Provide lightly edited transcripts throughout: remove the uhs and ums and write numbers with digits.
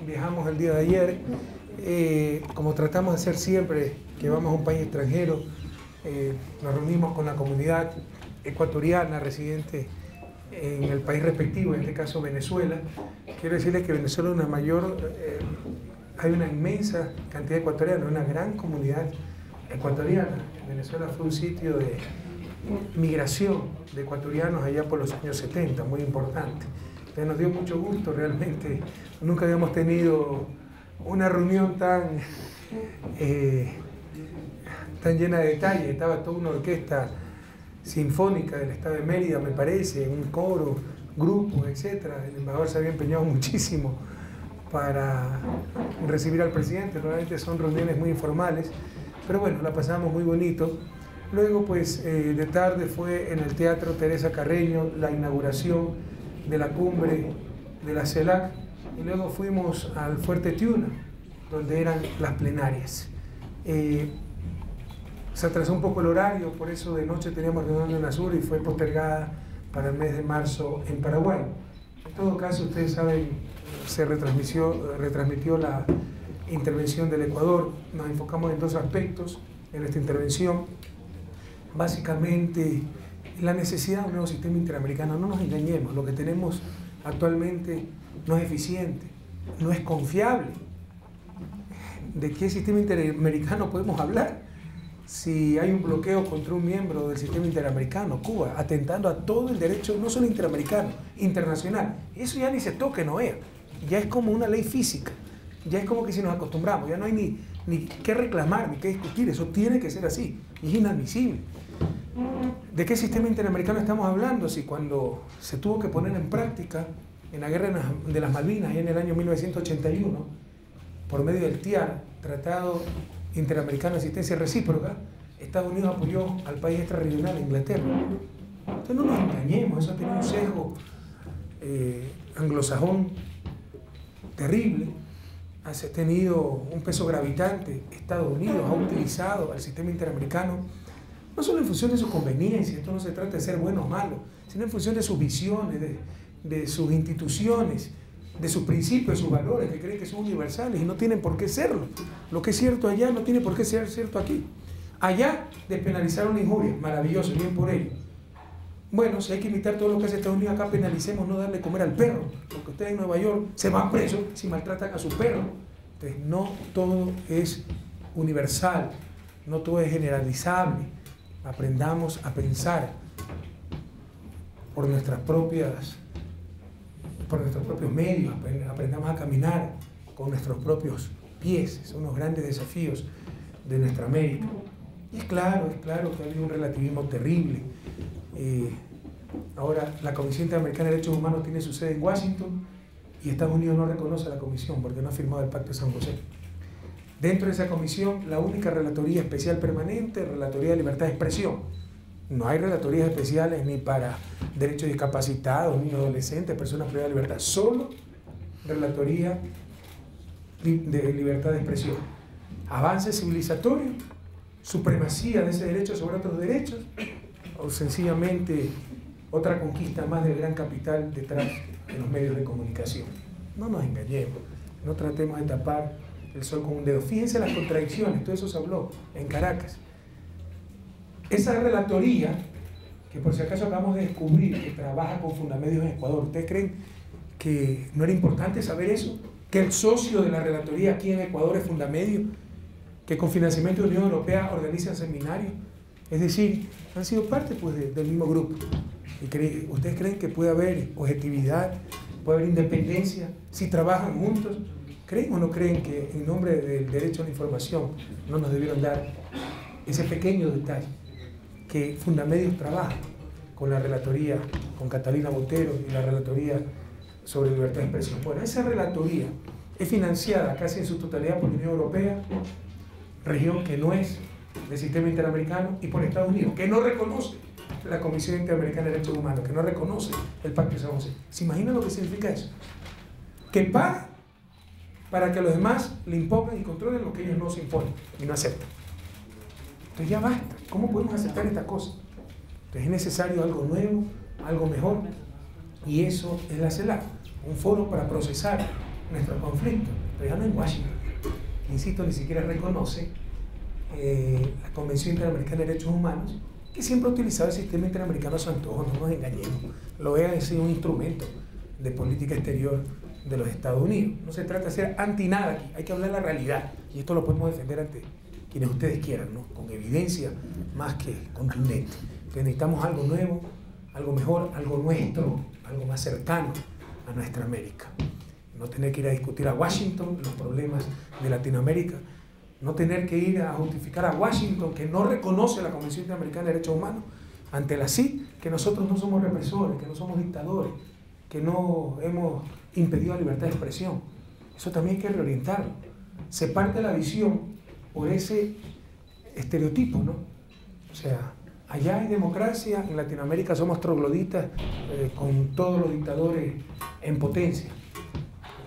viajamos el día de ayer, como tratamos de hacer siempre que vamos a un país extranjero, nos reunimos con la comunidad ecuatoriana residente en el país respectivo, en este caso Venezuela. Quiero decirles que Venezuela es hay una inmensa cantidad de ecuatorianos, una gran comunidad ecuatoriana. Venezuela fue un sitio de migración de ecuatorianos allá por los años 70, muy importante. Entonces nos dio mucho gusto, realmente nunca habíamos tenido una reunión tan llena de detalles. Estaba toda una orquesta sinfónica del estado de Mérida, me parece, un coro, grupos, etc. El embajador se había empeñado muchísimo para recibir al presidente. Normalmente son reuniones muy informales, pero bueno, la pasamos muy bonito. Luego, pues, de tarde fue en el Teatro Teresa Carreño la inauguración de la cumbre de la CELAC, y luego fuimos al Fuerte Tiuna, donde eran las plenarias. Se atrasó un poco el horario, por eso de noche teníamos reunión en Azul y fue postergada para el mes de marzo en Paraguay. En todo caso, ustedes saben, se retransmitió la intervención del Ecuador. Nos enfocamos en dos aspectos en esta intervención. Básicamente, la necesidad de un nuevo sistema interamericano. No nos engañemos, lo que tenemos actualmente no es eficiente, no es confiable. ¿De qué sistema interamericano podemos hablar si hay un bloqueo contra un miembro del sistema interamericano, Cuba, atentando a todo el derecho, no solo interamericano, internacional? Eso ya ni se toca en OEA, ya es como una ley física, ya es como que si nos acostumbramos, ya no hay ni qué reclamar, ni qué discutir, eso tiene que ser así, es inadmisible. ¿De qué sistema interamericano estamos hablando si cuando se tuvo que poner en práctica en la Guerra de las Malvinas, en el año 1981, por medio del TIAR, Tratado Interamericano de Asistencia Recíproca, Estados Unidos apoyó al país extrarregional, Inglaterra? Entonces no nos engañemos, eso tiene un sesgo anglosajón terrible, ha tenido un peso gravitante. Estados Unidos ha utilizado al sistema interamericano no solo en función de sus conveniencias, esto no se trata de ser bueno o malo, sino en función de sus visiones, de sus instituciones, de sus principios, de sus valores, que creen que son universales y no tienen por qué serlo. Lo que es cierto allá no tiene por qué ser cierto aquí. Allá despenalizaron la injuria, maravilloso, bien por ello. Bueno, si hay que imitar todo lo que hace Estados Unidos, acá penalicemos no darle comer al perro, porque ustedes en Nueva York se van presos si maltratan a su perro. Entonces, no todo es universal, no todo es generalizable. Aprendamos a pensar por nuestros propios medios, aprendamos a caminar con nuestros propios pies. Son los grandes desafíos de nuestra América. Y es claro que ha habido un relativismo terrible. Ahora, la Comisión Interamericana de Derechos Humanos tiene su sede en Washington y Estados Unidos no reconoce a la Comisión porque no ha firmado el Pacto de San José. Dentro de esa comisión, la única relatoría especial permanente, relatoría de libertad de expresión. No hay relatorías especiales ni para derechos discapacitados, ni adolescentes, personas privadas de libertad. Solo relatoría de libertad de expresión. Avance civilizatorio, supremacía de ese derecho sobre otros derechos, o sencillamente otra conquista más del gran capital detrás de los medios de comunicación. No nos engañemos, no tratemos de tapar el sol con un dedo. Fíjense las contradicciones, todo eso se habló en Caracas. Esa relatoría, que por si acaso acabamos de descubrir que trabaja con Fundamedios en Ecuador, ¿ustedes creen que no era importante saber eso? Que el socio de la relatoría aquí en Ecuador es Fundamedios, que con financiamiento de la Unión Europea organizan seminarios, es decir, han sido parte pues, del mismo grupo. ¿Y ustedes creen que puede haber objetividad, puede haber independencia si trabajan juntos? ¿Creen o no creen que en nombre del derecho a la información no nos debieron dar ese pequeño detalle? Que Fundamedios trabaja con la relatoría, con Catalina Botero y la relatoría sobre libertad de expresión. Bueno, esa relatoría es financiada casi en su totalidad por la Unión Europea, región que no es del sistema interamericano, y por Estados Unidos, que no reconoce la Comisión Interamericana de Derechos Humanos, que no reconoce el Pacto de San José. ¿Se imaginan lo que significa eso? Que paga para que los demás le impongan y controlen lo que ellos no se imponen y no aceptan. Entonces ya basta. ¿Cómo podemos aceptar estas cosas? Entonces es necesario algo nuevo, algo mejor, y eso es la CELAC, un foro para procesar nuestros conflictos, pero ya no en Washington. Insisto, ni siquiera reconoce la Convención Interamericana de Derechos Humanos, que siempre ha utilizado el sistema interamericano a su antojo, no nos engañemos. Lo vea es un instrumento de política exterior de los Estados Unidos. No se trata de ser anti nada aquí, hay que hablar la realidad, y esto lo podemos defender ante quienes ustedes quieran, ¿no? Con evidencia más que contundente. Entonces necesitamos algo nuevo, algo mejor, algo nuestro, algo más cercano a nuestra América. No tener que ir a discutir a Washington los problemas de Latinoamérica, no tener que ir a justificar a Washington, que no reconoce la Convención Interamericana de Derechos Humanos, ante la CID, que nosotros no somos represores, que no somos dictadores, que no hemos impedido la libertad de expresión. Eso también hay que reorientarlo. Se parte la visión por ese estereotipo, ¿no? O sea, allá hay democracia, en Latinoamérica somos trogloditas con todos los dictadores en potencia.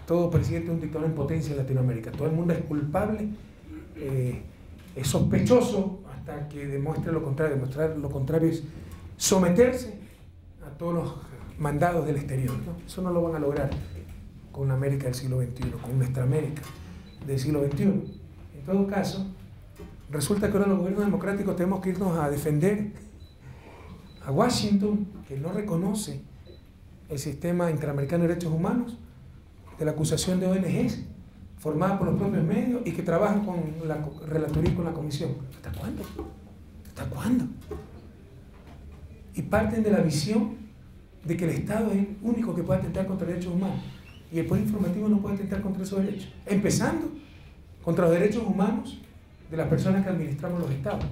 Todo presidente es un dictador en potencia en Latinoamérica. Todo el mundo es culpable, es sospechoso hasta que demuestre lo contrario. Demostrar lo contrario es someterse a todos los mandados del exterior, ¿no? Eso no lo van a lograr con la América del siglo XXI, con nuestra América del siglo XXI. En todo caso, resulta que ahora los gobiernos democráticos tenemos que irnos a defender a Washington, que no reconoce el sistema interamericano de derechos humanos, de la acusación de ONGs formadas por los propios medios y que trabajan con la relatoría y con la comisión. ¿Hasta cuándo? ¿Hasta cuándo? Y parten de la visión de que el Estado es el único que puede atentar contra derechos humanos y el poder informativo no puede atentar contra esos derechos, empezando contra los derechos humanos de las personas que administramos los estados.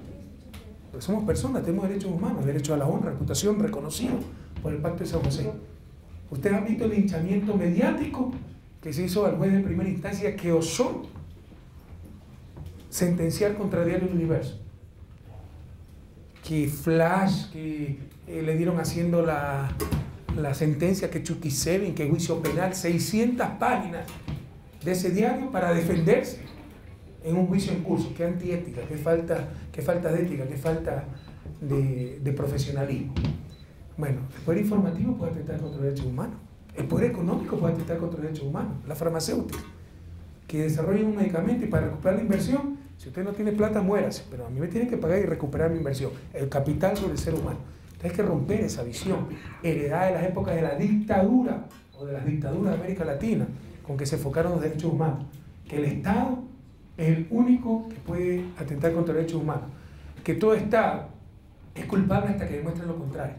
Porque somos personas, tenemos derechos humanos, derecho a la honra, reputación reconocido por el Pacto de San José. Ustedes han visto el linchamiento mediático que se hizo al juez de primera instancia que osó sentenciar contra Diario El Universo. Que flash, que le dieron haciendo la sentencia, que Chuquisevin, que juicio penal, 600 páginas de ese diario para defenderse en un juicio en curso. Qué antiética, qué falta de ética, qué falta de profesionalismo. Bueno, el poder informativo puede atentar contra los derechos humanos, el poder económico puede atentar contra los derechos humanos, la farmacéutica, que desarrollen un medicamento y para recuperar la inversión, si usted no tiene plata, muérase, pero a mí me tienen que pagar y recuperar mi inversión, el capital sobre el ser humano. Entonces hay que romper esa visión heredada de las épocas de la dictadura o de las dictaduras de América Latina, con que se enfocaron los derechos humanos, que el Estado es el único que puede atentar contra los derechos humanos, que todo Estado es culpable hasta que demuestre lo contrario,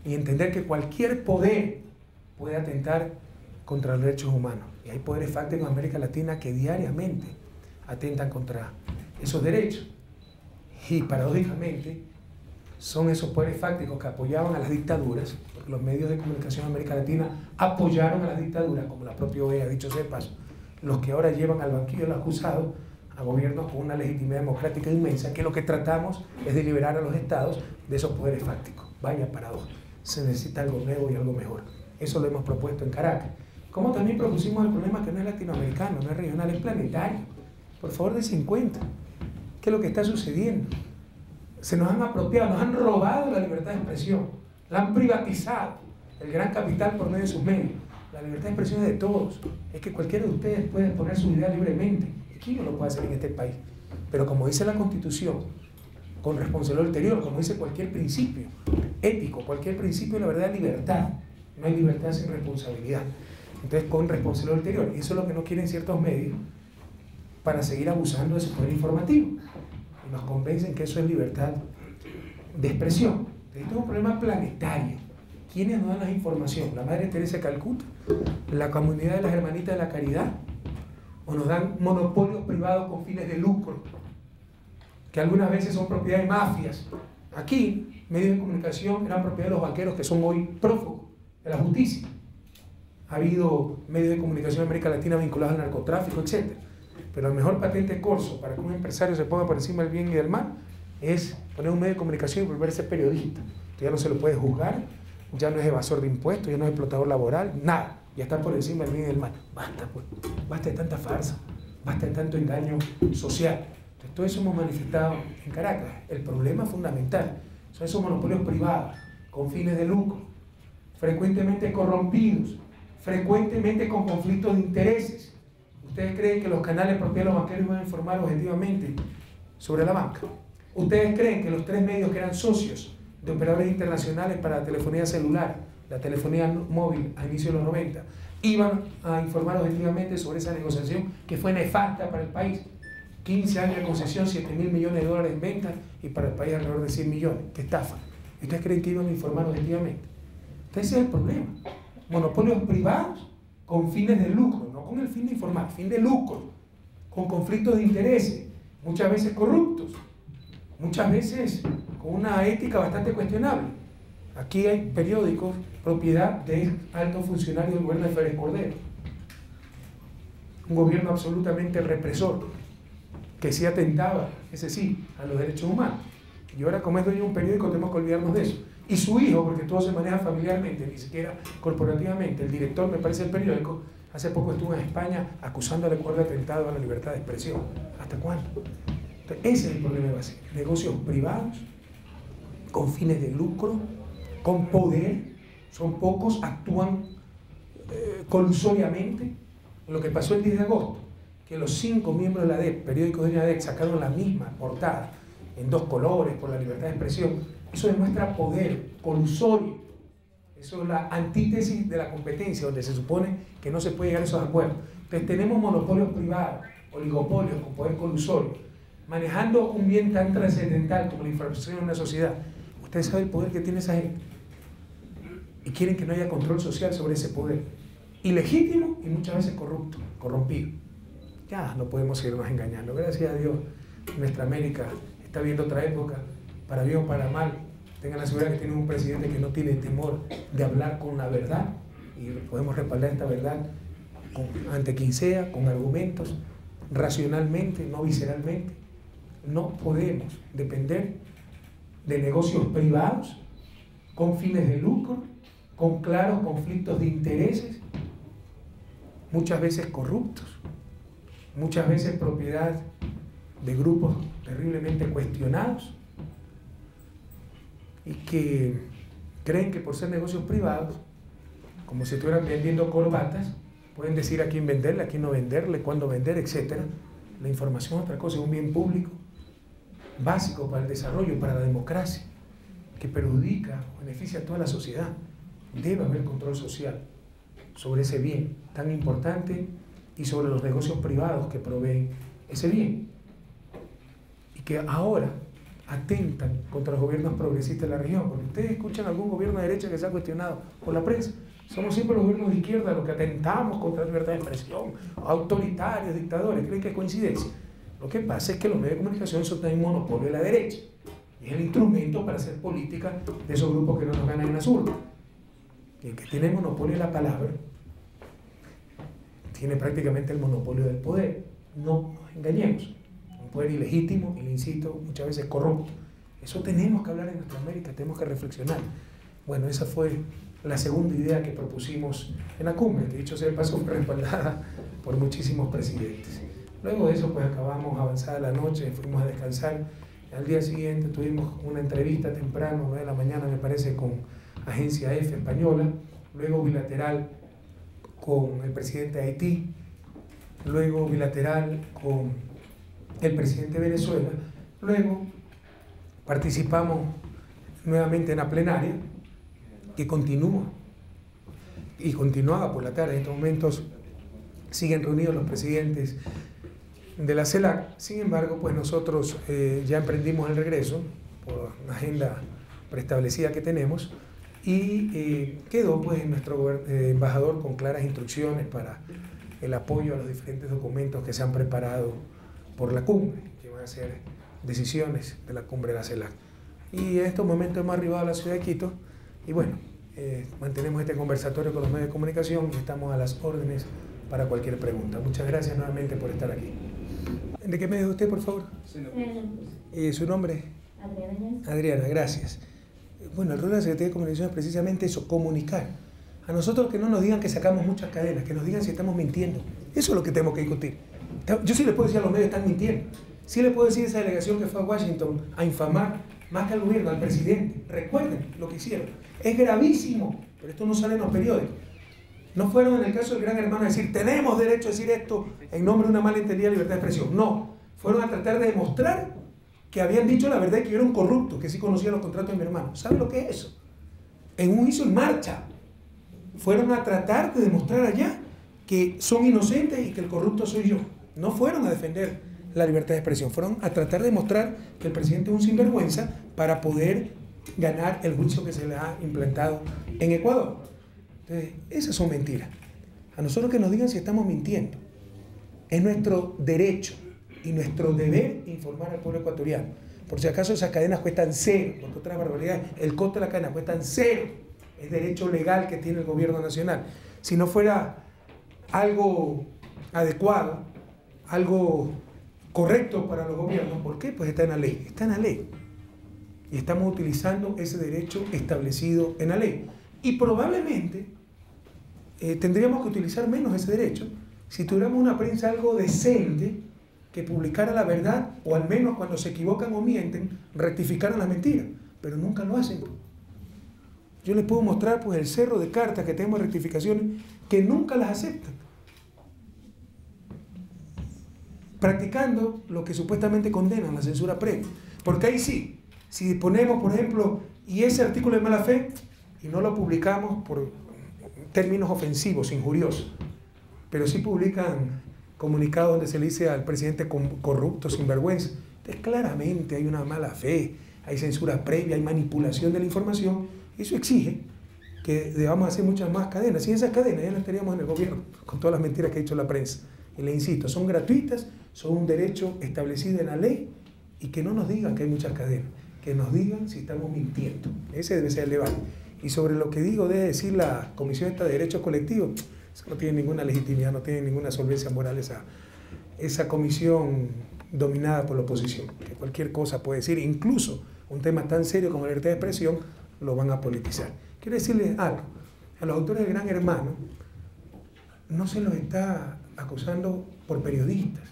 y entender que cualquier poder puede atentar contra los derechos humanos. Y hay poderes fácticos en América Latina que diariamente atentan contra esos derechos. Y paradójicamente son esos poderes fácticos que apoyaban a las dictaduras, porque los medios de comunicación en América Latina apoyaron a las dictaduras, como la propia OEA ha dicho de paso, los que ahora llevan al banquillo de los acusados a gobiernos con una legitimidad democrática inmensa, que lo que tratamos es de liberar a los estados de esos poderes fácticos. Vaya paradoja, se necesita algo nuevo y algo mejor. Eso lo hemos propuesto en Caracas. Como también propusimos el problema que no es latinoamericano, no es regional, es planetario. Por favor, dense en cuenta. ¿Qué es lo que está sucediendo? Se nos han apropiado, nos han robado la libertad de expresión, la han privatizado, el gran capital por medio de sus medios. La libertad de expresión es de todos. Es que cualquiera de ustedes puede exponer su idea libremente. ¿Quién no lo puede hacer en este país? Pero como dice la Constitución, con responsabilidad ulterior, como dice cualquier principio ético, cualquier principio de la verdad de libertad, no hay libertad sin responsabilidad. Entonces, con responsabilidad ulterior. Y eso es lo que no quieren ciertos medios para seguir abusando de su poder informativo. Y nos convencen que eso es libertad de expresión. Entonces, esto es un problema planetario. ¿Quiénes nos dan la información? ¿La Madre Teresa de Calcuta? ¿La comunidad de las Hermanitas de la Caridad? ¿O nos dan monopolios privados con fines de lucro? Que algunas veces son propiedad de mafias. Aquí, medios de comunicación eran propiedad de los banqueros que son hoy prófugos de la justicia. Ha habido medios de comunicación en América Latina vinculados al narcotráfico, etc. Pero el mejor patente corso para que un empresario se ponga por encima del bien y del mal es poner un medio de comunicación y volverse periodista. Entonces ya no se lo puede juzgar, ya no es evasor de impuestos, ya no es explotador laboral, nada. Ya está por encima del bien y del mal. Basta, pues. Basta de tanta farsa, basta de tanto engaño social. Entonces, todo eso hemos manifestado en Caracas. El problema fundamental son esos monopolios privados con fines de lucro, frecuentemente corrompidos, frecuentemente con conflictos de intereses. ¿Ustedes creen que los canales propios de los banqueros van a informar objetivamente sobre la banca? ¿Ustedes creen que los 3 medios que eran socios de operadores internacionales para la telefonía celular, la telefonía móvil a inicios de los 90, iban a informar objetivamente sobre esa negociación que fue nefasta para el país? 15 años de concesión, 7.000 millones de dólares en ventas y para el país alrededor de 100 millones. ¡Qué estafa! ¿Ustedes creen que iban a informar objetivamente? Entonces ese es el problema. Monopolios privados con fines de lucro, no con el fin de informar, fin de lucro, con conflictos de intereses, muchas veces corruptos, muchas veces con una ética bastante cuestionable. Aquí hay periódicos propiedad de altos funcionarios del gobierno de Félix Cordero, un gobierno absolutamente represor, que sí atentaba, ese sí, a los derechos humanos. Y ahora, como es dueño de un periódico, tenemos que olvidarnos de eso. Y su hijo, porque todo se maneja familiarmente, ni siquiera corporativamente, el director, me parece, del periódico, hace poco estuvo en España acusando al Ecuador de atentado a la libertad de expresión. ¿Hasta cuándo? Entonces, ese es el problema de base. Negocios privados, con fines de lucro, con poder, son pocos, actúan colusoriamente. Lo que pasó el 10 de agosto, que los 5 miembros de la ADEC, periódicos de la ADEC, sacaron la misma portada, en 2 colores, por la libertad de expresión. Eso demuestra poder colusorio. Eso es la antítesis de la competencia, donde se supone que no se puede llegar a esos acuerdos. Entonces tenemos monopolios privados, oligopolios con poder colusorio, manejando un bien tan trascendental como la información en una sociedad. Ustedes saben el poder que tiene esa gente. Y quieren que no haya control social sobre ese poder. Ilegítimo y muchas veces corrupto, corrompido. Ya no podemos seguirnos engañando. Gracias a Dios, nuestra América está viendo otra época, para bien o para mal. Tengan la seguridad que tienen un presidente que no tiene temor de hablar con la verdad, y podemos respaldar esta verdad ante quien sea, con argumentos, racionalmente, no visceralmente. No podemos depender de negocios privados con fines de lucro, con claros conflictos de intereses, muchas veces corruptos, muchas veces propiedad de grupos terriblemente cuestionados, y que creen que por ser negocios privados, como si estuvieran vendiendo corbatas, pueden decir a quién venderle, a quién no venderle, cuándo vender, etc. La información es otra cosa, es un bien público básico para el desarrollo, para la democracia, que perjudica o beneficia a toda la sociedad. Debe haber control social sobre ese bien tan importante y sobre los negocios privados que proveen ese bien, y que ahora atentan contra los gobiernos progresistas de la región. Porque ustedes escuchan algún gobierno de derecha que se ha cuestionado por la prensa. Somos siempre los gobiernos de izquierda los que atentamos contra la libertad de expresión, autoritarios, dictadores. ¿Creen que es coincidencia? Lo que pasa es que los medios de comunicación son también monopolio de la derecha. Es el instrumento para hacer política de esos grupos que no nos ganan en las urnas. Y el que tiene el monopolio de la palabra tiene prácticamente el monopolio del poder. No nos engañemos. Un poder ilegítimo, y le insisto, muchas veces corrupto. Eso tenemos que hablar en nuestra América, tenemos que reflexionar. Bueno, esa fue la segunda idea que propusimos en la cumbre, que dicho sea de paso fue respaldada por muchísimos presidentes. Luego de eso, pues acabamos avanzada la noche, fuimos a descansar. Al día siguiente tuvimos una entrevista temprano, 9 de la mañana me parece, con Agencia F española, luego bilateral con el presidente de Haití, luego bilateral con el presidente de Venezuela, luego participamos nuevamente en la plenaria, que continúa y continuaba por la tarde. En estos momentos siguen reunidos los presidentes de la CELAC. Sin embargo, pues nosotros ya emprendimos el regreso por una agenda preestablecida que tenemos, y quedó pues nuestro embajador con claras instrucciones para el apoyo a los diferentes documentos que se han preparado por la cumbre, que van a ser decisiones de la cumbre de la CELAC. Y en estos momentos hemos arribado a la ciudad de Quito, y bueno, mantenemos este conversatorio con los medios de comunicación y estamos a las órdenes para cualquier pregunta. Muchas gracias nuevamente por estar aquí. ¿De qué medio es usted, por favor? ¿Su nombre? Adriana. Adriana, gracias. Bueno, el rol de la Secretaría de Comunicación es precisamente eso, comunicar. A nosotros que no nos digan que sacamos muchas cadenas, que nos digan si estamos mintiendo. Eso es lo que tenemos que discutir. Yo sí le puedo decir a los medios que están mintiendo. Sí le puedo decir a esa delegación que fue a Washington a infamar más que al gobierno, al presidente. Recuerden lo que hicieron. Es gravísimo, pero esto no sale en los periódicos. No fueron en el caso del Gran Hermano a decir, tenemos derecho a decir esto en nombre de una malentendida libertad de expresión. No, fueron a tratar de demostrar que habían dicho la verdad y que yo era un corrupto, que sí conocía los contratos de mi hermano. ¿Saben lo que es eso? En un juicio en marcha. Fueron a tratar de demostrar allá que son inocentes y que el corrupto soy yo. No fueron a defender la libertad de expresión, fueron a tratar de demostrar que el presidente es un sinvergüenza para poder ganar el juicio que se le ha implantado en Ecuador. Entonces, esas son mentiras. A nosotros que nos digan si estamos mintiendo. Es nuestro derecho y nuestro deber informar al pueblo ecuatoriano. Por si acaso esas cadenas cuestan cero, porque otras barbaridades, el costo de la cadena cuestan cero. Es derecho legal que tiene el gobierno nacional. Si no fuera algo adecuado, algo correcto para los gobiernos, ¿por qué? Pues está en la ley. Está en la ley. Y estamos utilizando ese derecho establecido en la ley. Y probablemente tendríamos que utilizar menos ese derecho si tuviéramos una prensa algo decente que publicara la verdad, o al menos cuando se equivocan o mienten, rectificaran las mentiras. Pero nunca lo hacen. Yo les puedo mostrar pues el cerro de cartas que tenemos de rectificaciones que nunca las aceptan. Practicando lo que supuestamente condenan, la censura previa. Porque ahí sí, si ponemos, por ejemplo, y ese artículo de mala fe, y no lo publicamos por términos ofensivos, injuriosos, pero sí publican comunicados donde se le dice al presidente corrupto, sinvergüenza. Entonces claramente hay una mala fe, hay censura previa, hay manipulación de la información. Eso exige que debamos hacer muchas más cadenas. Y esas cadenas ya las teníamos en el gobierno, con todas las mentiras que ha dicho la prensa. Y le insisto, son gratuitas, son un derecho establecido en la ley, y que no nos digan que hay muchas cadenas, que nos digan si estamos mintiendo. Ese debe ser el debate. Y sobre lo que digo, debe decir la Comisión esta de Derechos Colectivos, eso no tiene ninguna legitimidad, no tiene ninguna solvencia moral esa comisión dominada por la oposición, que cualquier cosa puede decir, incluso un tema tan serio como la libertad de expresión, lo van a politizar. Quiero decirles algo, a los autores del Gran Hermano no se los está acusando por periodistas.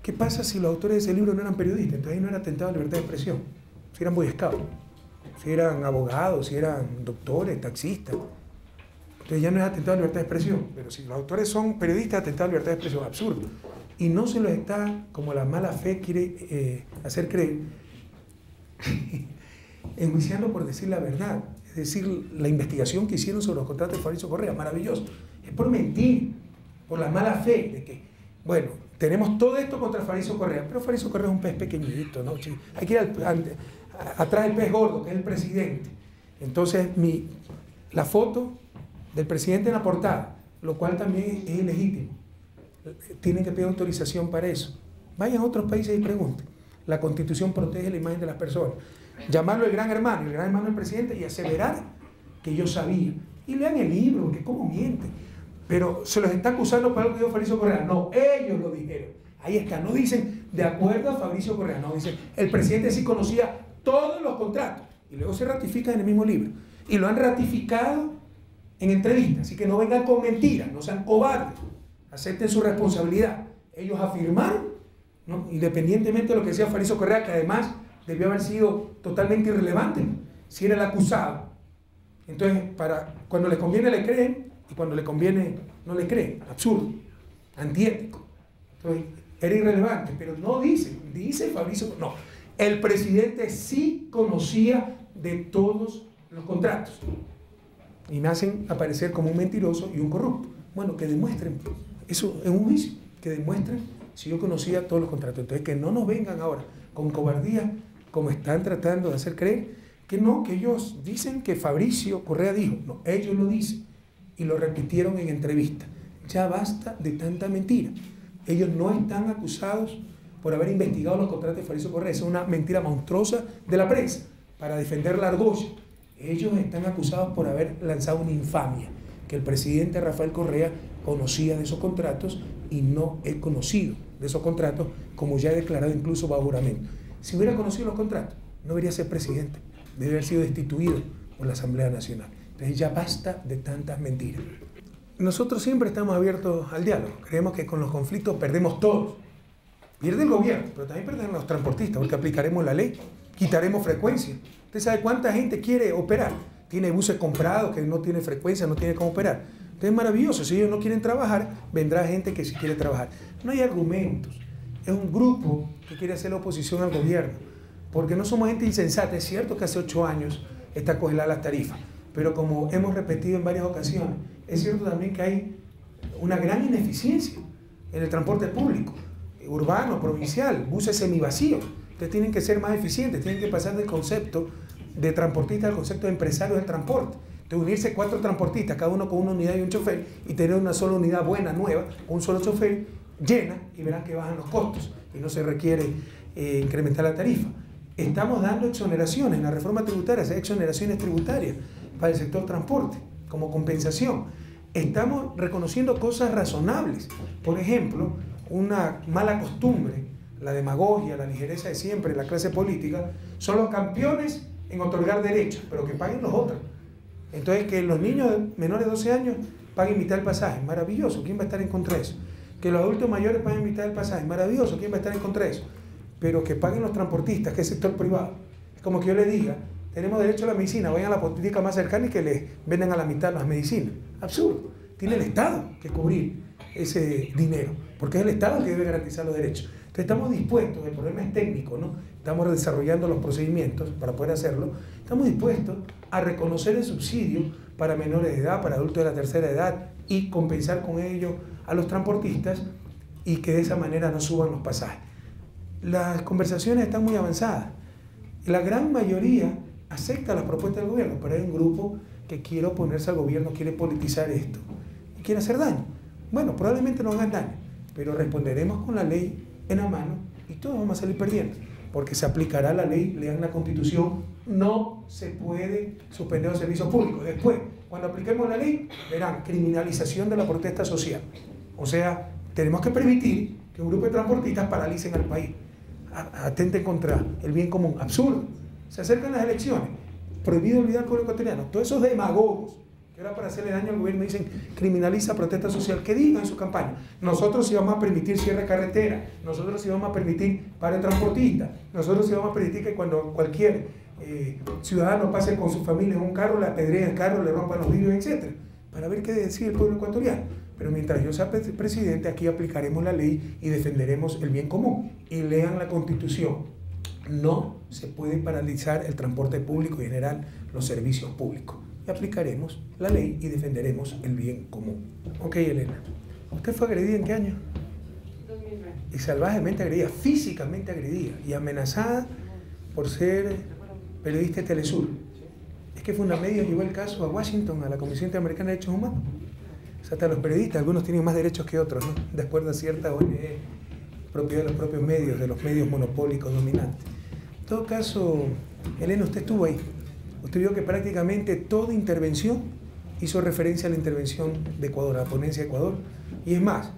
¿Qué pasa si los autores de ese libro no eran periodistas? Entonces ahí no era atentado a la libertad de expresión, si eran boy scouts, si eran abogados, si eran doctores, taxistas. Entonces ya no es atentado a la libertad de expresión, pero si los autores son periodistas, atentado a la libertad de expresión, absurdo. Y no se los está, como la mala fe quiere hacer creer, enjuiciando por decir la verdad. Es decir, la investigación que hicieron sobre los contratos de Fabrizio Correa, maravilloso. Es por mentir, por la mala fe de que, bueno, tenemos todo esto contra Fabrizio Correa, pero Fabrizio Correa es un pez pequeñito, ¿no? Hay que ir atrás del pez gordo, que es el presidente. Entonces, la foto del presidente en la portada, lo cual también es ilegítimo. Tienen que pedir autorización para eso. Vayan a otros países y pregunten. La Constitución protege la imagen de las personas. Llamarlo el Gran Hermano, el Gran Hermano del presidente, y aseverar que yo sabía. Y lean el libro, porque cómo miente. Pero se los está acusando por algo que dijo Fabrizio Correa. No, ellos lo dijeron. Ahí está. No dicen de acuerdo a Fabrizio Correa. No, dicen el presidente sí conocía todos los contratos. Y luego se ratifican en el mismo libro. Y lo han ratificado en entrevistas. Así que no vengan con mentiras, no sean cobardes. Acepten su responsabilidad. Ellos afirmaron, ¿no?, independientemente de lo que decía Fabrizio Correa, que además debió haber sido totalmente irrelevante si era el acusado. Entonces, cuando le conviene le creen, y cuando le conviene no le creen. Absurdo, antiético. Entonces, era irrelevante, pero no dice Fabrizio, no. El presidente sí conocía de todos los contratos. Y me hacen aparecer como un mentiroso y un corrupto. Bueno, que demuestren eso en un juicio, que demuestren si yo conocía todos los contratos. Entonces, que no nos vengan ahora con cobardía, como están tratando de hacer creer, que no, que ellos dicen que Fabrizio Correa dijo. No, ellos lo dicen y lo repitieron en entrevista. Ya basta de tanta mentira. Ellos no están acusados por haber investigado los contratos de Fabrizio Correa. Es una mentira monstruosa de la prensa para defender la argolla. Ellos están acusados por haber lanzado una infamia, que el presidente Rafael Correa conocía de esos contratos y no he conocido de esos contratos, como ya he declarado incluso bajo juramento. Si hubiera conocido los contratos, no debería ser presidente, debe haber sido destituido por la Asamblea Nacional. Entonces ya basta de tantas mentiras. Nosotros siempre estamos abiertos al diálogo. Creemos que con los conflictos perdemos todos. Pierde el gobierno, pero también pierden los transportistas, porque aplicaremos la ley, quitaremos frecuencia. ¿Usted sabe cuánta gente quiere operar? Tiene buses comprados que no tienen frecuencia, no tiene cómo operar. Entonces es maravilloso. Si ellos no quieren trabajar, vendrá gente que sí quiere trabajar. No hay argumentos. Es un grupo que quiere hacer la oposición al gobierno. Porque no somos gente insensata. Es cierto que hace 8 años está congelada las tarifas. Pero como hemos repetido en varias ocasiones, es cierto también que hay una gran ineficiencia en el transporte público, urbano, provincial, buses semivacíos. Entonces tienen que ser más eficientes, tienen que pasar del concepto de transportista al concepto de empresario del transporte. Entonces unirse 4 transportistas, cada uno con una unidad y un chofer, y tener una sola unidad buena, nueva, un solo chofer, llena, y verán que bajan los costos y no se requiere incrementar la tarifa. Estamos dando exoneraciones, en la reforma tributaria hay exoneraciones tributarias para el sector transporte, como compensación. Estamos reconociendo cosas razonables. Por ejemplo, una mala costumbre, la demagogia, la ligereza de siempre, la clase política, son los campeones en otorgar derechos, pero que paguen los otros. Entonces, que los niños menores de 12 años paguen mitad del pasaje, maravilloso, ¿quién va a estar en contra de eso? Que los adultos mayores paguen mitad del pasaje, maravilloso, ¿quién va a estar en contra de eso? Pero que paguen los transportistas, que es el sector privado. Es como que yo les diga, tenemos derecho a la medicina, vayan a la apoteca más cercana y que les venden a la mitad las medicinas. Absurdo. Tiene el Estado que cubrir ese dinero, porque es el Estado el que debe garantizar los derechos. Entonces estamos dispuestos, el problema es técnico, ¿no? Estamos desarrollando los procedimientos para poder hacerlo, estamos dispuestos a reconocer el subsidio para menores de edad, para adultos de la tercera edad y compensar con ello a los transportistas y que de esa manera no suban los pasajes. Las conversaciones están muy avanzadas. La gran mayoría acepta las propuestas del gobierno, pero hay un grupo que quiere oponerse al gobierno, quiere politizar esto y quiere hacer daño. Bueno, probablemente no hagan daño, pero responderemos con la ley en la mano y todos vamos a salir perdiendo, porque se aplicará la ley, lean la Constitución, no se puede suspender los servicios públicos. Después, cuando apliquemos la ley, verán, criminalización de la protesta social. O sea, tenemos que permitir que un grupo de transportistas paralicen al país, atenten contra el bien común. Absurdo. Se acercan las elecciones, prohibido olvidar al pueblo ecuatoriano. Todos esos demagogos que ahora para hacerle daño al gobierno dicen criminaliza protesta social, que digan en su campaña, nosotros sí vamos a permitir cierre de carretera, nosotros sí vamos a permitir paro de transportistas, nosotros sí vamos a permitir que cuando cualquier ciudadano pase con su familia en un carro, le apedreen el carro, le rompan los vidrios, etc. Para ver qué decide el pueblo ecuatoriano. Pero mientras yo sea presidente, aquí aplicaremos la ley y defenderemos el bien común. Y lean la Constitución. No se puede paralizar el transporte público y en general los servicios públicos. Y aplicaremos la ley y defenderemos el bien común. Ok, Elena. ¿Usted fue agredida en qué año? 2009. Y salvajemente agredida, físicamente agredida y amenazada por ser periodista de Telesur. Es que Fundamedio llevó el caso a Washington, a la Comisión Interamericana de Derechos Humanos. O sea, hasta los periodistas, algunos tienen más derechos que otros, ¿no? De acuerdo a cierta ONG, propiedad de los propios medios, de los medios monopólicos dominantes. En todo caso, Elena, usted estuvo ahí. Usted vio que prácticamente toda intervención hizo referencia a la intervención de Ecuador, a la ponencia de Ecuador. Y es más,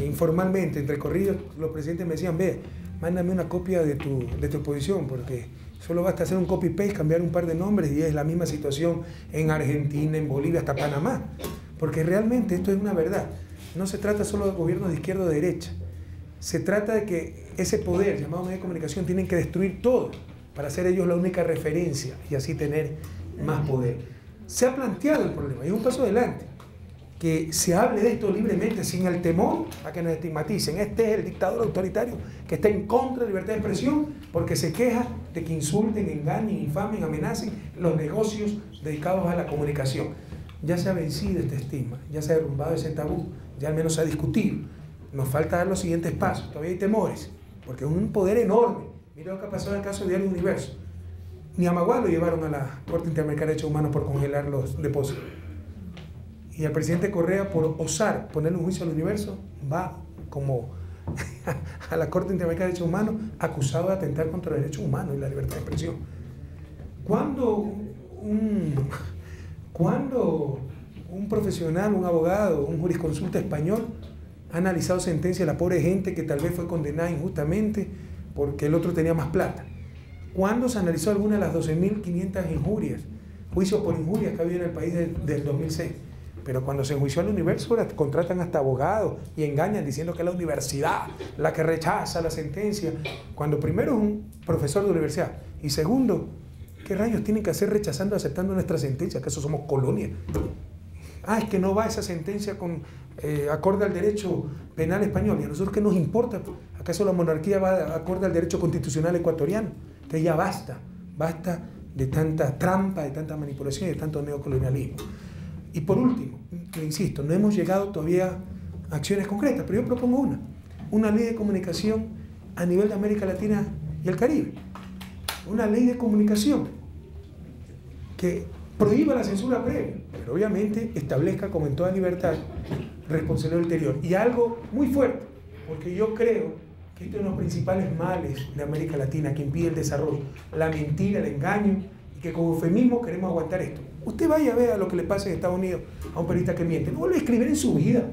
informalmente, entre corridos, los presidentes me decían, ve, mándame una copia de tu exposición, porque solo basta hacer un copy-paste, cambiar un par de nombres y es la misma situación en Argentina, en Bolivia, hasta Panamá. Porque realmente esto es una verdad. No se trata solo de gobiernos de izquierda o de derecha. Se trata de que ese poder, llamado medios de comunicación, tienen que destruir todo para ser ellos la única referencia y así tener más poder. Se ha planteado el problema y es un paso adelante. Que se hable de esto libremente, sin el temor a que nos estigmaticen. Este es el dictador autoritario que está en contra de la libertad de expresión porque se queja de que insulten, engañen, infamen, amenacen los negocios dedicados a la comunicación. Ya se ha vencido este estigma, ya se ha derrumbado ese tabú, ya al menos se ha discutido. Nos falta dar los siguientes pasos, todavía hay temores, porque es un poder enorme. Mira lo que ha pasado en el caso de Diario Universo. Ni a Maguá lo llevaron a la Corte Interamericana de Derechos Humanos por congelar los depósitos. Y al presidente Correa, por osar ponerle un juicio al Universo, va como a la Corte Interamericana de Derechos Humanos acusado de atentar contra los derechos humanos y la libertad de expresión. Cuando un profesional, un abogado, un jurisconsulta español ha analizado sentencia de la pobre gente que tal vez fue condenada injustamente porque el otro tenía más plata? ¿Cuándo se analizó alguna de las 12.500 injurias, juicios por injurias que había en el país del 2006? Pero cuando se enjuició al Universo, contratan hasta abogados y engañan diciendo que es la universidad la que rechaza la sentencia, cuando primero es un profesor de universidad y segundo, ¿qué rayos tienen que hacer rechazando, aceptando nuestra sentencia? ¿Acaso somos colonia? es que no va esa sentencia acorde al derecho penal español. ¿Y a nosotros qué nos importa? ¿Acaso la monarquía va acorde al derecho constitucional ecuatoriano? Entonces ya basta de tanta trampa, de tanta manipulación y de tanto neocolonialismo. Y por último, insisto, no hemos llegado todavía a acciones concretas, pero yo propongo una ley de comunicación a nivel de América Latina y el Caribe. Una ley de comunicación que prohíba la censura previa, pero obviamente establezca, como en toda libertad, responsabilidad ulterior. Y algo muy fuerte, porque yo creo que este es uno de los principales males de América Latina que impide el desarrollo, la mentira, el engaño, y que como eufemismo queremos aguantar esto. Usted vaya a ver lo que le pasa en Estados Unidos a un periodista que miente, no vuelve a escribir en su vida.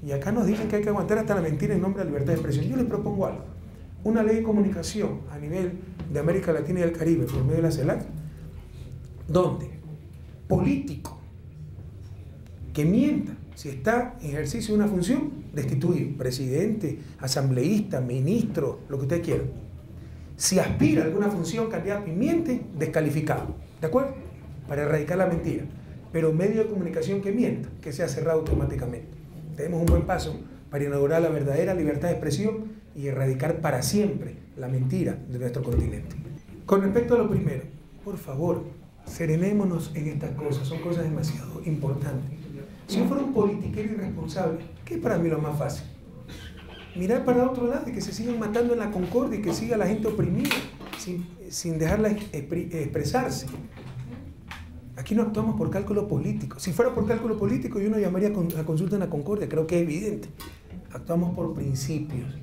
Y acá nos dicen que hay que aguantar hasta la mentira en nombre de la libertad de expresión. Yo les propongo algo, una ley de comunicación a nivel de América Latina y el Caribe por medio de la CELAC, donde político que mienta, si está en ejercicio de una función, destituido, presidente, asambleísta, ministro, lo que usted quiera. Si aspira a alguna función, candidato y miente, descalificado, ¿de acuerdo? Para erradicar la mentira. Pero medio de comunicación que mienta, que sea cerrado automáticamente. Tenemos un buen paso para inaugurar la verdadera libertad de expresión y erradicar para siempre la mentira de nuestro continente. Con respecto a lo primero, por favor, serenémonos en estas cosas, son cosas demasiado importantes. Si yo fuera un politiquero irresponsable, ¿qué es para mí lo más fácil? Mirar para otro lado y que se sigan matando en la concordia y que siga la gente oprimida sin dejarla expresarse. Aquí no actuamos por cálculo político. Si fuera por cálculo político, yo no llamaría a consulta en la concordia, creo que es evidente. Actuamos por principios.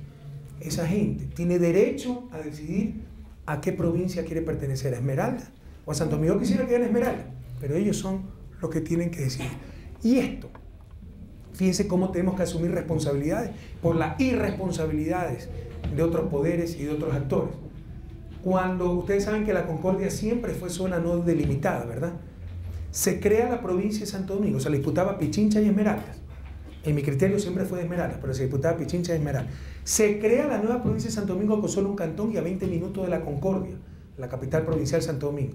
Esa gente tiene derecho a decidir a qué provincia quiere pertenecer, a Esmeralda o a Santo Domingo. Quisiera que sean Esmeralda, pero ellos son los que tienen que decidir. Y esto, fíjense cómo tenemos que asumir responsabilidades por las irresponsabilidades de otros poderes y de otros actores. Cuando ustedes saben que la Concordia siempre fue zona no delimitada, ¿verdad? Se crea la provincia de Santo Domingo, se le disputaba Pichincha y Esmeraldas. En mi criterio siempre fue de Esmeraldas, pero se disputaba Pichincha y Esmeraldas. Se crea la nueva provincia de Santo Domingo con solo un cantón y a 20 minutos de la Concordia, la capital provincial de Santo Domingo.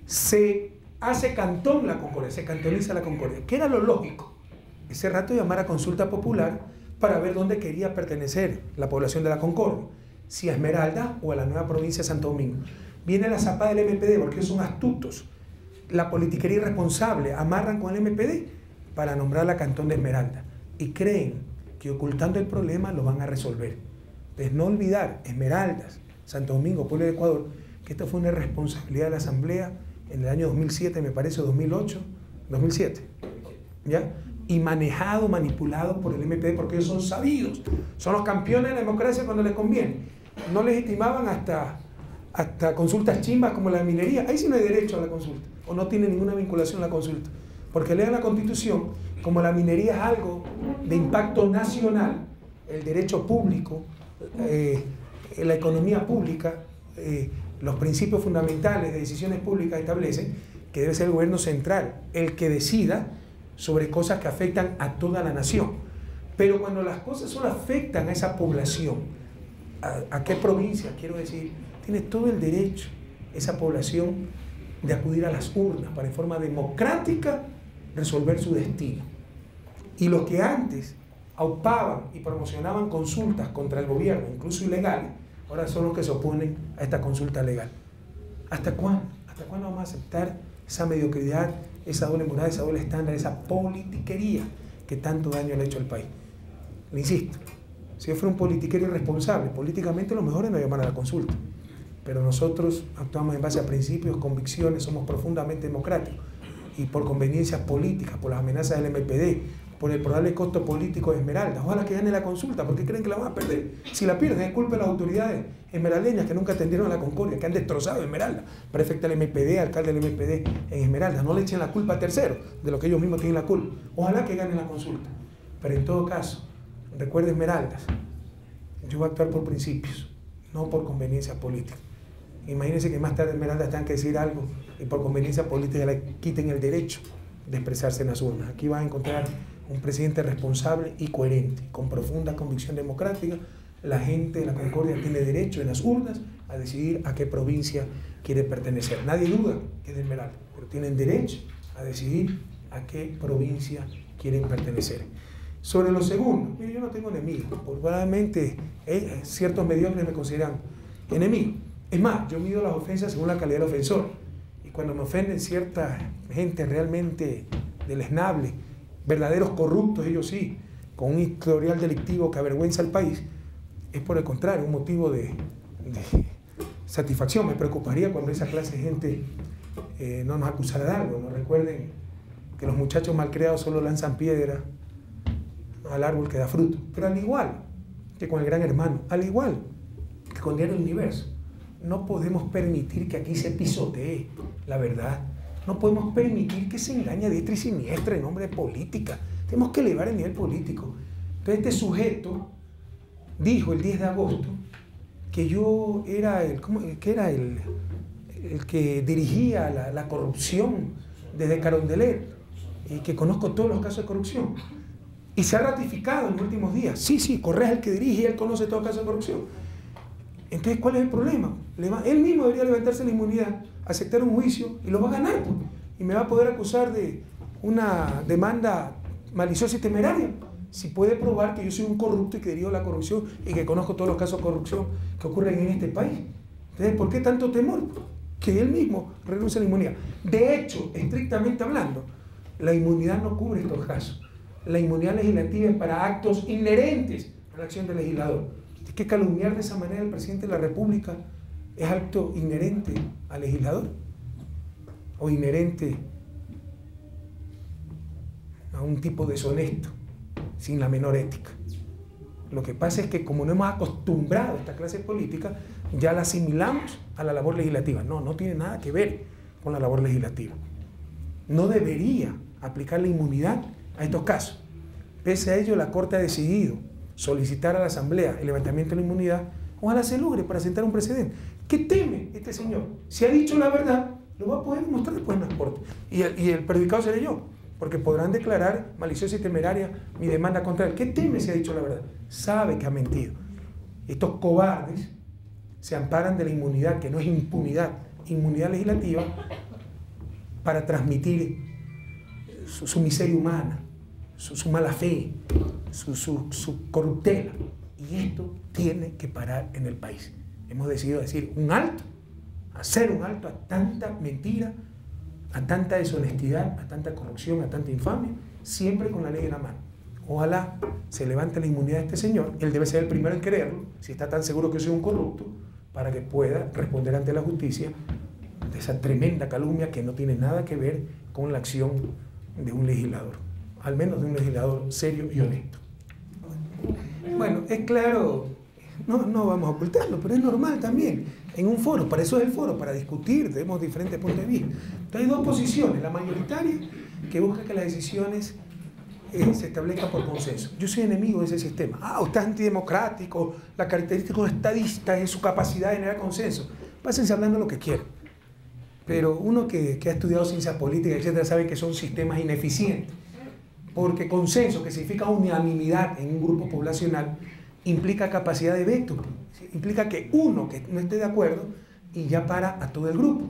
Se hace cantón la Concordia, se cantoniza la Concordia. ¿Qué era lo lógico? Ese rato llamar a consulta popular para ver dónde quería pertenecer la población de la Concordia, si a Esmeralda o a la nueva provincia de Santo Domingo. Viene la zapa del MPD porque ellos son astutos. La politiquería irresponsable, amarran con el MPD para nombrar la cantón de Esmeralda y creen que ocultando el problema lo van a resolver. Entonces no olvidar, Esmeraldas, Santo Domingo, pueblo de Ecuador, que esto fue una responsabilidad de la Asamblea en el año 2007, me parece, 2008, 2007, ¿ya? Y manejado, manipulado por el MPD, porque ellos son sabidos, son los campeones de la democracia cuando les conviene. No legitimaban hasta consultas chimbas como la minería. Ahí sí no hay derecho a la consulta, o no tiene ninguna vinculación a la consulta, porque lean la Constitución, como la minería es algo de impacto nacional, el derecho público, la economía pública, los principios fundamentales de decisiones públicas establecen que debe ser el gobierno central el que decida sobre cosas que afectan a toda la nación. Pero cuando las cosas solo afectan a esa población, ¿a qué provincia? Quiero decir, tiene todo el derecho esa población de acudir a las urnas para en forma democrática resolver su destino. Y los que antes aupaban y promocionaban consultas contra el gobierno, incluso ilegales, ahora son los que se oponen a esta consulta legal. ¿Hasta cuándo? ¿Hasta cuándo vamos a aceptar esa mediocridad, esa doble moral, esa doble estándar, esa politiquería que tanto daño le ha hecho al país? Le insisto, si yo fuera un politiquero irresponsable, políticamente lo mejor es no llamar a la consulta. Pero nosotros actuamos en base a principios, convicciones, somos profundamente democráticos. Y por conveniencias políticas, por las amenazas del MPD, por el probable costo político de Esmeralda. Ojalá que gane la consulta, porque creen que la van a perder. Si la pierden, es culpa de las autoridades esmeraldeñas que nunca atendieron a la Concordia, que han destrozado Esmeralda. Prefecta del MPD, alcalde del MPD en Esmeralda. No le echen la culpa a terceros, de lo que ellos mismos tienen la culpa. Ojalá que gane la consulta. Pero en todo caso, recuerde Esmeraldas, yo voy a actuar por principios, no por conveniencias políticas. Imagínense que más tarde Esmeraldas tengan que decir algo y por conveniencia política le quiten el derecho de expresarse en las urnas. Aquí van a encontrar un presidente responsable y coherente, con profunda convicción democrática. La gente de la Concordia tiene derecho en las urnas a decidir a qué provincia quiere pertenecer. Nadie duda que es de Esmeralda, pero tienen derecho a decidir a qué provincia quieren pertenecer. Sobre lo segundo, mire, yo no tengo enemigos, probablemente ciertos mediocres me consideran enemigo. Es más, yo mido las ofensas según la calidad del ofensor, y cuando me ofenden cierta gente realmente deleznable, verdaderos corruptos, ellos sí, con un historial delictivo que avergüenza al país, es por el contrario, un motivo de satisfacción. Me preocuparía cuando esa clase de gente no nos acusara de algo. No recuerden que los muchachos malcriados solo lanzan piedra al árbol que da fruto, pero al igual que con el Gran Hermano, al igual que con Diario del Universo, no podemos permitir que aquí se pisotee la verdad. No podemos permitir que se engañe a diestra y siniestra en nombre de política. Tenemos que elevar el nivel político. Entonces este sujeto dijo el 10 de agosto que yo era el que dirigía la corrupción desde Carondelet y que conozco todos los casos de corrupción. Y se ha ratificado en los últimos días. Sí, Correa es el que dirige y él conoce todos los casos de corrupción. Entonces, ¿cuál es el problema? Él mismo debería levantarse la inmunidad, aceptar un juicio y lo va a ganar, pues. Y me va a poder acusar de una demanda maliciosa y temeraria, si puede probar que yo soy un corrupto y que dirijo la corrupción y que conozco todos los casos de corrupción que ocurren en este país. Entonces, ¿por qué tanto temor? Que él mismo renuncie a la inmunidad. De hecho, estrictamente hablando, la inmunidad no cubre estos casos. La inmunidad legislativa es para actos inherentes a la acción del legislador. Es que calumniar de esa manera al presidente de la República es acto inherente al legislador o inherente a un tipo deshonesto, sin la menor ética. Lo que pasa es que como no hemos acostumbrado a esta clase política, ya la asimilamos a la labor legislativa. No tiene nada que ver con la labor legislativa. No debería aplicar la inmunidad a estos casos. Pese a ello, la Corte ha decidido solicitar a la Asamblea el levantamiento de la inmunidad. Ojalá se logre para sentar un precedente. ¿Qué teme este señor? Si ha dicho la verdad, lo va a poder demostrar después en las Cortes. Y el perjudicado seré yo, porque podrán declarar maliciosa y temeraria mi demanda contra él. ¿Qué teme si ha dicho la verdad? Sabe que ha mentido. Estos cobardes se amparan de la inmunidad, que no es impunidad, inmunidad legislativa, para transmitir su miseria humana, su mala fe, su corruptela. Y esto tiene que parar en el país. Hemos decidido decir un alto, hacer un alto a tanta mentira, a tanta deshonestidad, a tanta corrupción, a tanta infamia, siempre con la ley en la mano. Ojalá se levante la inmunidad de este señor. Él debe ser el primero en quererlo, si está tan seguro que soy un corrupto, para que pueda responder ante la justicia de esa tremenda calumnia que no tiene nada que ver con la acción de un legislador, al menos de un legislador serio y honesto. Bueno, es claro, no vamos a ocultarlo, pero es normal también en un foro. Para eso es el foro, para discutir, tenemos diferentes puntos de vista. Entonces hay dos posiciones: la mayoritaria, que busca que las decisiones se establezcan por consenso. Yo soy enemigo de ese sistema. Usted es antidemocrático, la característica de un estadista es su capacidad de generar consenso. Pásense hablando lo que quieran. Pero uno que ha estudiado ciencias políticas, etcétera, sabe que son sistemas ineficientes. Porque consenso, que significa unanimidad en un grupo poblacional, implica capacidad de veto. Implica que uno que no esté de acuerdo y ya para a todo el grupo.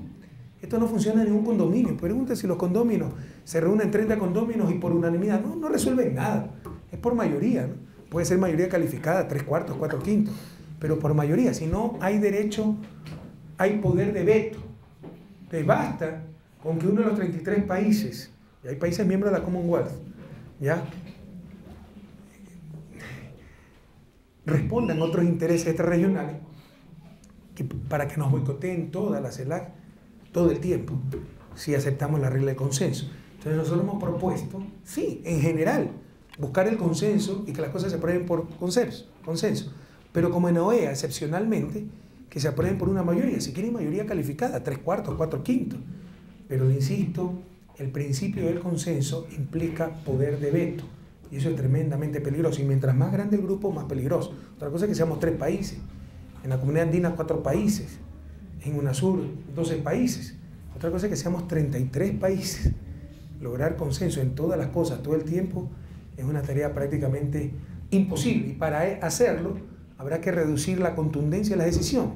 Esto no funciona en ningún condominio. Pregúntate si los condóminos se reúnen 30 condóminos y por unanimidad. No resuelven nada. Es por mayoría, ¿no? Puede ser mayoría calificada, 3/4, 4/5, pero por mayoría. Si no hay derecho, hay poder de veto. Entonces basta con que uno de los 33 países, y hay países miembros de la Commonwealth, ¿ya?, respondan otros intereses extrarregionales para que nos boicoteen toda la CELAC todo el tiempo, si aceptamos la regla de consenso. Entonces nosotros hemos propuesto, sí, en general, buscar el consenso y que las cosas se aprueben por consenso, pero como en OEA, excepcionalmente, que se aprueben por una mayoría, si quieren mayoría calificada, 3/4, 4/5. Pero le insisto, el principio del consenso implica poder de veto, y eso es tremendamente peligroso, y mientras más grande el grupo, más peligroso. Otra cosa es que seamos 3 países, en la comunidad andina 4 países, en UNASUR 12 países, otra cosa es que seamos 33 países. Lograr consenso en todas las cosas todo el tiempo es una tarea prácticamente imposible, y para hacerlo habrá que reducir la contundencia de las decisiones,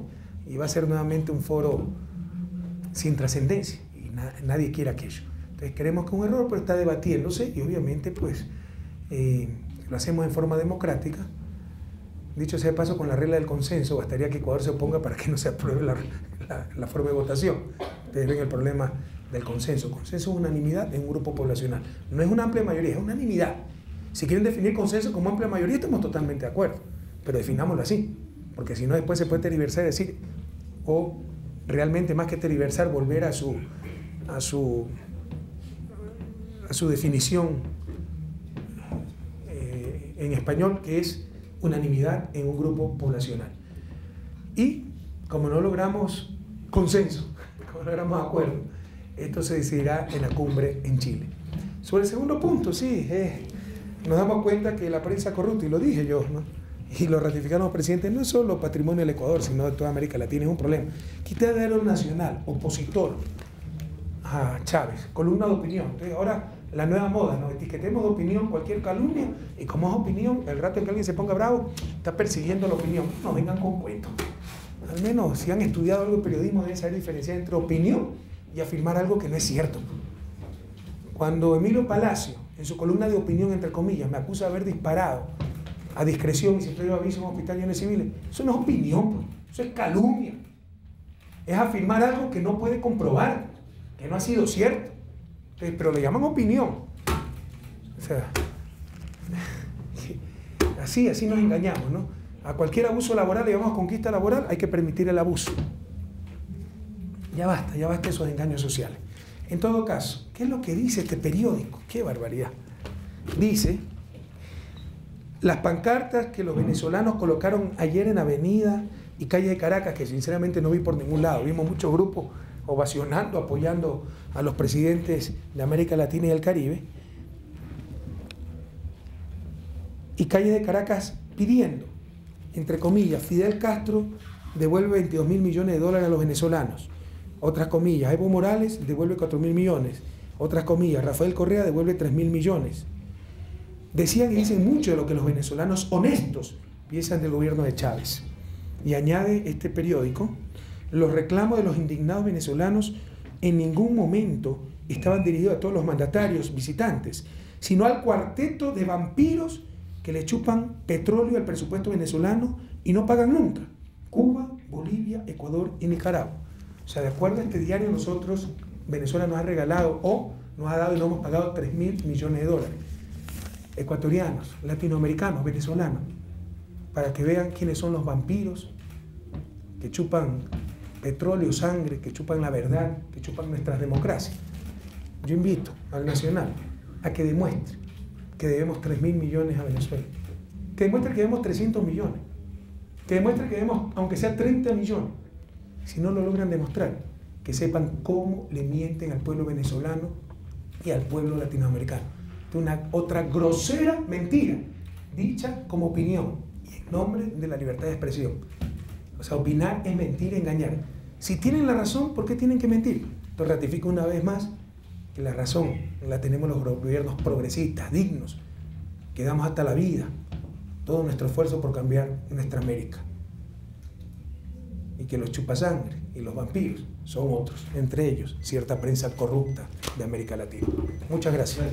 y va a ser nuevamente un foro sin trascendencia, y nadie quiere aquello. Entonces creemos que es un error, pero está debatiéndose y obviamente pues lo hacemos en forma democrática. Dicho sea de paso, con la regla del consenso, bastaría que Ecuador se oponga para que no se apruebe la forma de votación. Ustedes ven el problema del consenso. Consenso es unanimidad en un grupo poblacional. No es una amplia mayoría, es unanimidad. Si quieren definir consenso como amplia mayoría, estamos totalmente de acuerdo, pero definámoslo así, porque si no después se puede tergiversar y decir, o realmente más que tergiversar, volver a su definición en español, que es unanimidad en un grupo poblacional. Y como no logramos consenso, como no logramos acuerdo, esto se decidirá en la cumbre en Chile. Sobre el segundo punto, sí, nos damos cuenta que la prensa corrupta, y lo dije yo, ¿no? Y lo ratificaron los presidentes, no es solo patrimonio del Ecuador, sino de toda América Latina, es un problema. Quité de Diario Nacional, opositor a Chávez, columna de opinión. Entonces ahora la nueva moda, nos etiquetemos de opinión cualquier calumnia, y como es opinión, el rato en que alguien se ponga bravo, está persiguiendo la opinión. No vengan con cuentos. Al menos si han estudiado algo de periodismo deben saber diferenciar entre opinión y afirmar algo que no es cierto. Cuando Emilio Palacio, en su columna de opinión, entre comillas, me acusa de haber disparado a discreción y sin previo aviso en un hospital de bienes civiles, eso no es opinión, pues. Eso es calumnia. Es afirmar algo que no puede comprobar, que no ha sido cierto. Entonces, pero le llaman opinión. O sea, así nos engañamos, ¿no? A cualquier abuso laboral le llamamos conquista laboral, hay que permitir el abuso. Ya basta de esos engaños sociales. En todo caso, ¿qué es lo que dice este periódico? ¡Qué barbaridad! Dice, las pancartas que los venezolanos colocaron ayer en Avenida y Calle de Caracas, que sinceramente no vi por ningún lado, vimos muchos grupos ovacionando, apoyando a los presidentes de América Latina y el Caribe, y Calle de Caracas pidiendo, entre comillas, Fidel Castro devuelve 22.000 millones de dólares a los venezolanos. Otras comillas, Evo Morales devuelve 4.000 millones. Otras comillas, Rafael Correa devuelve 3.000 millones. Decían y dicen mucho de lo que los venezolanos honestos piensan del gobierno de Chávez. Y añade este periódico, los reclamos de los indignados venezolanos en ningún momento estaban dirigidos a todos los mandatarios visitantes, sino al cuarteto de vampiros que le chupan petróleo al presupuesto venezolano y no pagan nunca. Cuba, Bolivia, Ecuador y Nicaragua. O sea, de acuerdo a este diario, nosotros, Venezuela nos ha regalado o nos ha dado y no hemos pagado 3.000 millones de dólares. Ecuatorianos, latinoamericanos, venezolanos, para que vean quiénes son los vampiros que chupan petróleo, sangre, que chupan la verdad, que chupan nuestras democracias. Yo invito al Nacional a que demuestre que debemos 3.000 millones a Venezuela, que demuestre que debemos 300 millones, que demuestre que debemos, aunque sea 30 millones. Si no lo logran demostrar, que sepan cómo le mienten al pueblo venezolano y al pueblo latinoamericano. De una otra grosera mentira, dicha como opinión y en nombre de la libertad de expresión. O sea, opinar es mentir, engañar. Si tienen la razón, ¿por qué tienen que mentir? Entonces ratifico una vez más que la razón la tenemos los gobiernos progresistas, dignos, que damos hasta la vida, todo nuestro esfuerzo por cambiar nuestra América. Y que los chupasangre y los vampiros son otros, entre ellos cierta prensa corrupta de América Latina. Muchas gracias.